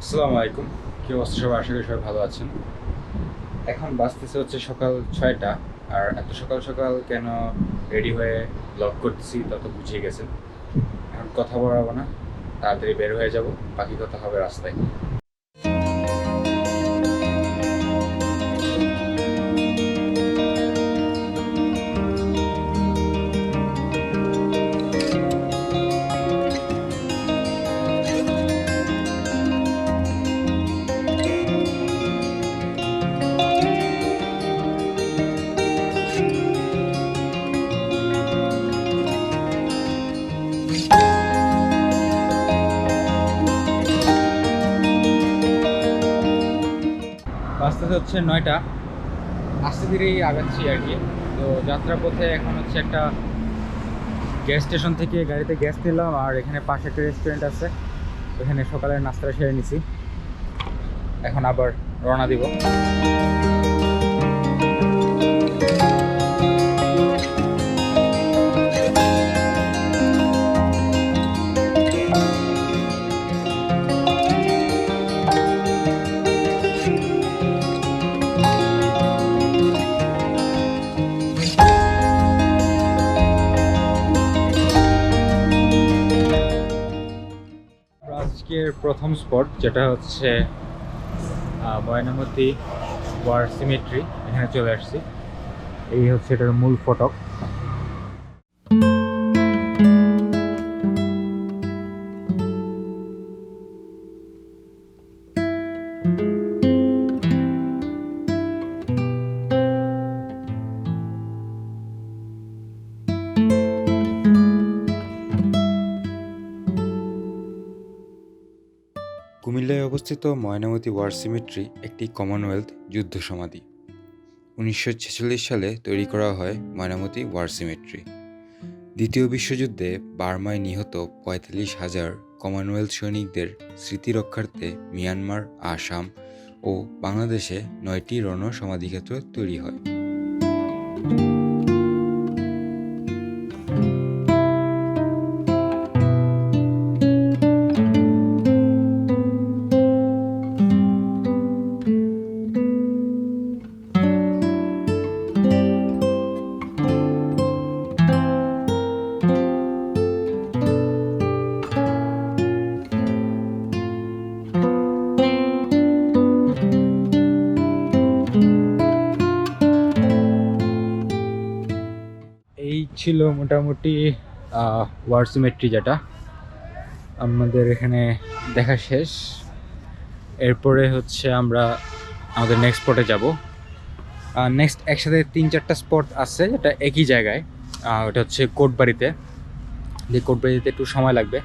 আসসালামু আলাইকুম। কি অবস্থা সবাই? আশা করি সবাই ভালো আছেন। এখন বাজতেছে হচ্ছে সকাল 6টা। আর এত সকাল সকাল কেন রেডি হয়ে ব্লগ করতেছি তত বুঝিয়ে গেছেন। এখন কথা বলাবো না, তাড়াতাড়ি বের হয়ে যাব, বাকি কথা হবে রাস্তায়। বাজতেছে হচ্ছে 9টা, আস্তে ধীরেই আগাচ্ছি আর কি। তো যাত্রাপথে এখন হচ্ছে একটা গ্যাস স্টেশন থেকে গাড়িতে গ্যাস নিলাম, আর এখানে পাশে একটা রেস্টুরেন্ট আছে, এখানে সকালের নাস্তা সেরে নিছি। এখন আবার রওনা দিব। আজকের প্রথম স্পট যেটা হচ্ছে ময়নামতি ওয়ার সিমেট্রি, এখানে চলে আসছি। এই হচ্ছে এটার মূল ফটক। কুমিল্লায় অবস্থিত ময়নামতি ওয়ার সিমেট্রি একটি কমনওয়েলথ যুদ্ধ সমাধি। 1946 সালে তৈরি করা হয় ময়নামতি ওয়ার সিমেট্রি। দ্বিতীয় বিশ্বযুদ্ধে বার্মায় নিহত 45,000 কমনওয়েলথ সৈনিকদের স্মৃতি রক্ষার্থে মিয়ানমার, আসাম ও বাংলাদেশে 9টি রণ সমাধিক্ষেত্র তৈরি হয়। এই ছিল মোটামুটি ওয়ার সিমেট্রি, যেটা আমাদের এখানে দেখা শেষ। এরপরে হচ্ছে আমরা আমাদের নেক্সট স্পটে যাব। নেক্সট একসাথে 3-4টা স্পট আছে যেটা একই জায়গায়। ওটা হচ্ছে কোটবাড়িতে। যে কোটবাড়িতে একটু সময় লাগবে,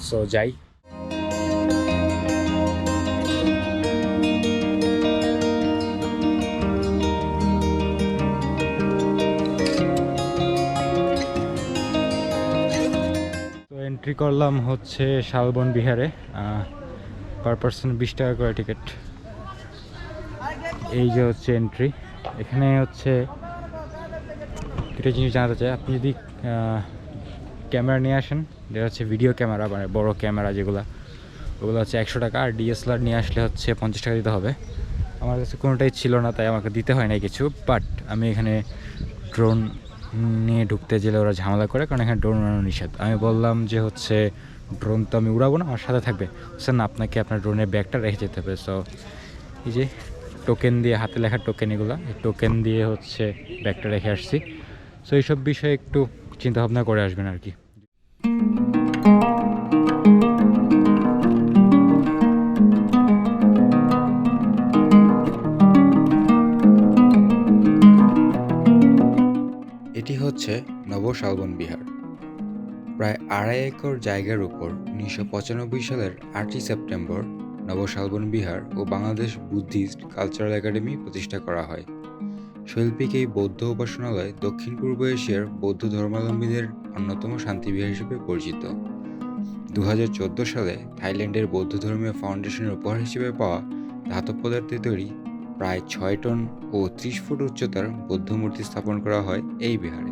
সো যাই। তো এন্ট্রি করলাম হচ্ছে শালবন বিহারে। পার পার্সন 20 টাকা করে টিকিট। এই যে হচ্ছে এন্ট্রি। এখানে হচ্ছে দুটো জিনিস জানাতে চাই। আপনি যদি ক্যামেরা নিয়ে আসেন, যেটা হচ্ছে ভিডিও ক্যামেরা, মানে বড় ক্যামেরা যেগুলো, ওগুলো হচ্ছে 100 টাকা। আর ডিএসএলআর নিয়ে আসলে হচ্ছে 50 টাকা দিতে হবে। আমার কাছে কোনোটাই ছিল না, তাই আমাকে দিতে হয় না কিছু। বাট আমি এখানে ড্রোন নিয়ে ঢুকতে গেলে ওরা ঝামেলা করে, কারণ এখানে ড্রোন উড়ানো নিষেধ। আমি বললাম যে হচ্ছে ড্রোন তো আমি উড়াবো না, আমার সাথে থাকবে। স্যার না, আপনাকে আপনার ড্রোনের ব্যাগটা রেখে যেতে হবে। সো এই যে টোকেন দিয়ে, হাতে লেখা টোকেন, এগুলো এই টোকেন দিয়ে হচ্ছে ব্যাগটা রেখে আসছি। সো এইসব বিষয়ে একটু চিন্তাভাবনা করে আসবেন আর কি। এটি হচ্ছে নব শালবন বিহার। প্রায় 2.5 একর জায়গার উপর 1995 সালের 8ই সেপ্টেম্বর নব শালবন বিহার ও বাংলাদেশ বুদ্ধিস্ট কালচারাল একাডেমি প্রতিষ্ঠা করা হয়। শৈল্পিক এই বৌদ্ধ উপাসনালয় দক্ষিণ পূর্ব এশিয়ার বৌদ্ধ ধর্মাবলম্বীদের অন্যতম শান্তিবিহার হিসেবে পরিচিত। 2014 সালে থাইল্যান্ডের বৌদ্ধ ধর্মীয় ফাউন্ডেশনের উপহার হিসেবে পাওয়া ধাতব পদার্থে তৈরি প্রায় 6 টন ও 30 ফুট উচ্চতার বৌদ্ধ মূর্তি স্থাপন করা হয় এই বিহারে।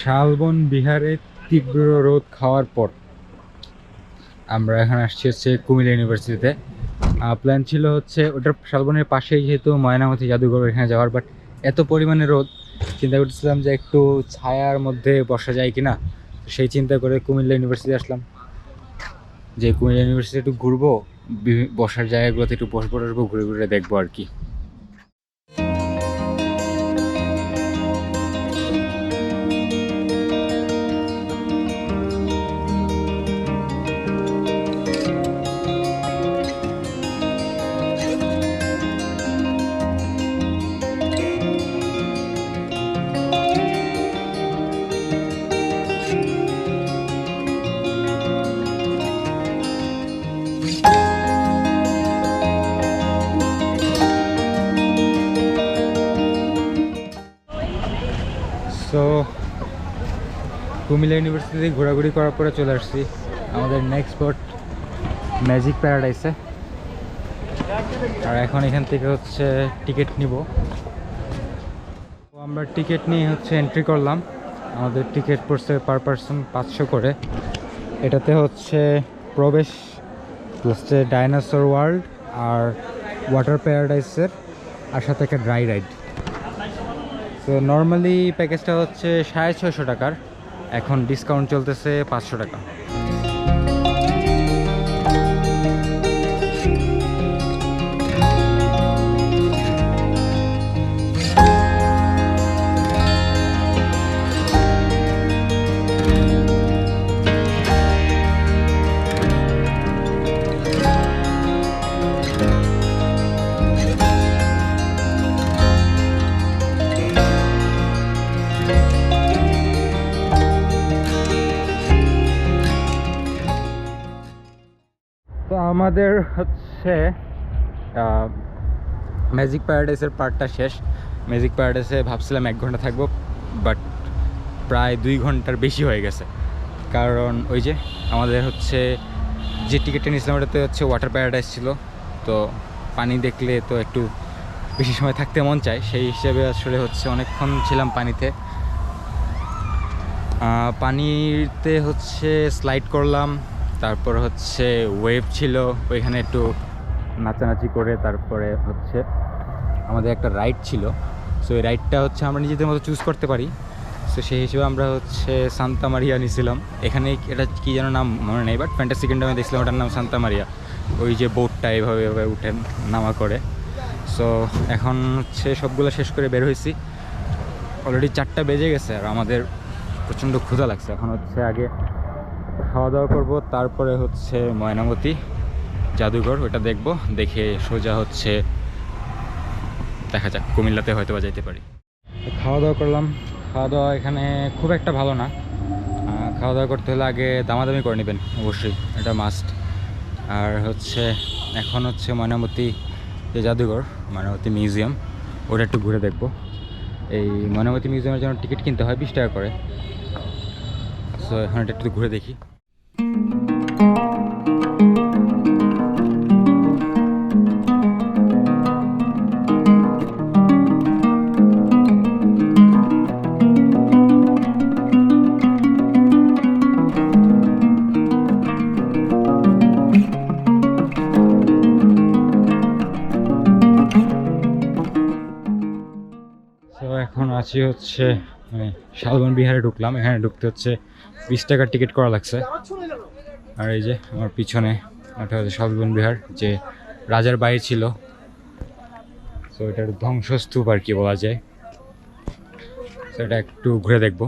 শালবন বিহারে তীব্র রোদ খাওয়ার পর আমরা এখন আসছি হচ্ছে কুমিল্লা ইউনিভার্সিটিতে। প্ল্যান ছিল হচ্ছে ওটার শালবনের পাশেই যেহেতু ময়নামতি জাদুঘর, এখানে যাওয়ার, বাট এত পরিমাণে রোদ চিন্তা করতেছিলাম যে একটু ছায়ার মধ্যে বসা যায় কিনা। সেই চিন্তা করে কুমিল্লা ইউনিভার্সিটি আসলাম, যে কুমিল্লা ইউনিভার্সিটি একটু ঘুরবো, বসার জায়গাগুলোতে একটু বসবো ঘুরে ঘুরে দেখবো আর কি। সো কুমিল্লা ইউনিভার্সিটি ঘোরাঘুরি করার পরে চলে আসছি আমাদের নেক্সট স্পট ম্যাজিক প্যারাডাইসে। আর এখন এখান থেকে হচ্ছে টিকিট নিব। আমরা টিকিট নিয়ে হচ্ছে এন্ট্রি করলাম। আমাদের টিকিট পড়ছে পার পারসন 500 করে। এটাতে হচ্ছে প্রবেশ হচ্ছে ডাইনোসর ওয়ার্ল্ড আর ওয়াটার প্যারাডাইসের, আর সাথে একটা ড্রাই রাইড। তো নর্মালি প্যাকেজটা হচ্ছে 650 টাকার, এখন ডিসকাউন্ট চলতেছে 500 টাকা। তো আমাদের হচ্ছে ম্যাজিক প্যারাডাইসের পার্টটা শেষ। ম্যাজিক প্যারাডাইসে ভাবছিলাম 1 ঘন্টা থাকবো, বাট প্রায় 2 ঘন্টার বেশি হয়ে গেছে। কারণ ওই যে আমাদের হচ্ছে যে টিকিটটা নিয়েছিলাম ওটাতে হচ্ছে ওয়াটার প্যারাডাইস ছিল, তো পানি দেখলে তো একটু বেশি সময় থাকতে মন চায়। সেই হিসেবে আসলে হচ্ছে অনেকক্ষণ ছিলাম পানিতে। পানিতে হচ্ছে স্লাইড করলাম, তারপর হচ্ছে ওয়েভ ছিল, ওইখানে একটু নাচানাচি করে তারপরে হচ্ছে আমাদের একটা রাইড ছিল। সো এই রাইডটা হচ্ছে আমরা নিজেদের মতো চুজ করতে পারি। সো সেই হিসেবে আমরা হচ্ছে সান্তা মারিয়া নিয়েছিলাম। এখানে এটা কী যেন নাম মনে নেই, বাট ফ্যান্টাসি কিংডমে দেখছিলাম ওটার নাম সান্তা মারিয়া। ওই যে বোটটা এভাবে এভাবে উঠেন নামা করে। সো এখন হচ্ছে সবগুলো শেষ করে বের হয়েছি। অলরেডি 4টা বেজে গেছে আর আমাদের প্রচণ্ড ক্ষুধা লাগছে। এখন হচ্ছে আগে খাওয়া দাওয়া করবো, তারপরে হচ্ছে ময়নামতি জাদুঘর ওটা দেখব, দেখে সোজা হচ্ছে দেখা যাক কুমিল্লাতে হয়তো বা যাইতে পারি। খাওয়া দাওয়া করলাম। খাওয়া দাওয়া এখানে খুব একটা ভালো না। খাওয়া দাওয়া করতে হলে আগে দামাদামি করে নেবেন অবশ্যই, এটা মাস্ট। আর হচ্ছে এখন হচ্ছে ময়নামতি যে জাদুঘর, ময়নামতি মিউজিয়াম, ওটা একটু ঘুরে দেখব। এই ময়নামতি মিউজিয়ামের জন্য টিকিট কিনতে হয় 20 টাকা করে। সো এখন এটা একটু ঘুরে দেখি। এখন আছি হচ্ছে শালবন বিহারে ঢুকলাম। এখানে ঢুকতে হচ্ছে 20 টাকার টিকিট করা লাগছে। আর এই যে আমার পিছনে ওটা হচ্ছে শালবন বিহার, যে রাজার বাড়ি ছিল। তো এটার ধ্বংসস্তূপ আর কি বলা যায়। তো এটা একটু ঘুরে দেখবো।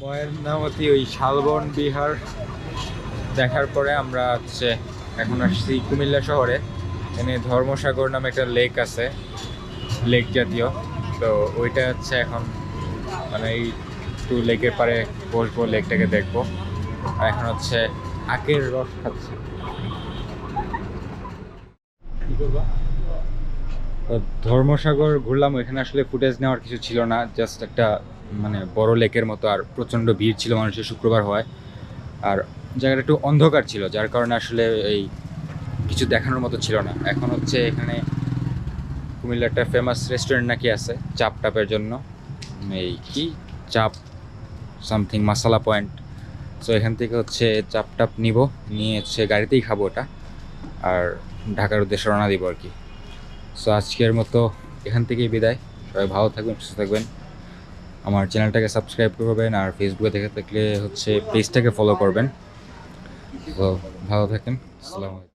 ময়নামতি ওই শালবন বিহার দেখার পরে আমরা হচ্ছে এখন আসছি কুমিল্লা শহরে। এখানে ধর্মসাগর নামে একটা লেক আছে, লেক জাতীয়। তো ওইটা হচ্ছে এখন মানে এই একটু লেকের পাড়ে বসবো, লেকটাকে দেখবো। আর এখন হচ্ছে আখের রস খাচ্ছি। ধর্মসাগর ঘুরলাম, ওইখানে আসলে ফুটেজ নেওয়ার কিছু ছিল না, জাস্ট একটা মানে বড় লেকের মতো। আর প্রচণ্ড ভিড় ছিল মানুষের, শুক্রবার হয়। আর জায়গাটা একটু অন্ধকার ছিল, যার কারণে আসলে এই কিছু দেখানোর মতো ছিল না। এখন হচ্ছে এখানে কুমিল্লার একটা ফেমাস রেস্টুরেন্ট নাকি আছে চাপ টাপের জন্য, এই কি চাপ সামথিং মাসালা পয়েন্ট। সো এখান থেকে হচ্ছে চাপ টাপ নিব, নিয়ে হচ্ছে গাড়িতেই খাবো ওটা, আর ঢাকার উদ্দেশ্যে রওনা দিব আর কি। সো আজকের মতো এখান থেকেই বিদায়। সবাই ভালো থাকবেন, সুস্থ থাকবেন। আমার চ্যানেলটাকে সাবস্ক্রাইব করবেন, আর ফেসবুকে দেখে থাকলে হচ্ছে পেজটাকে ফলো করবেন। তো ভালো থাকেন, আসসালামু আলাইকুম।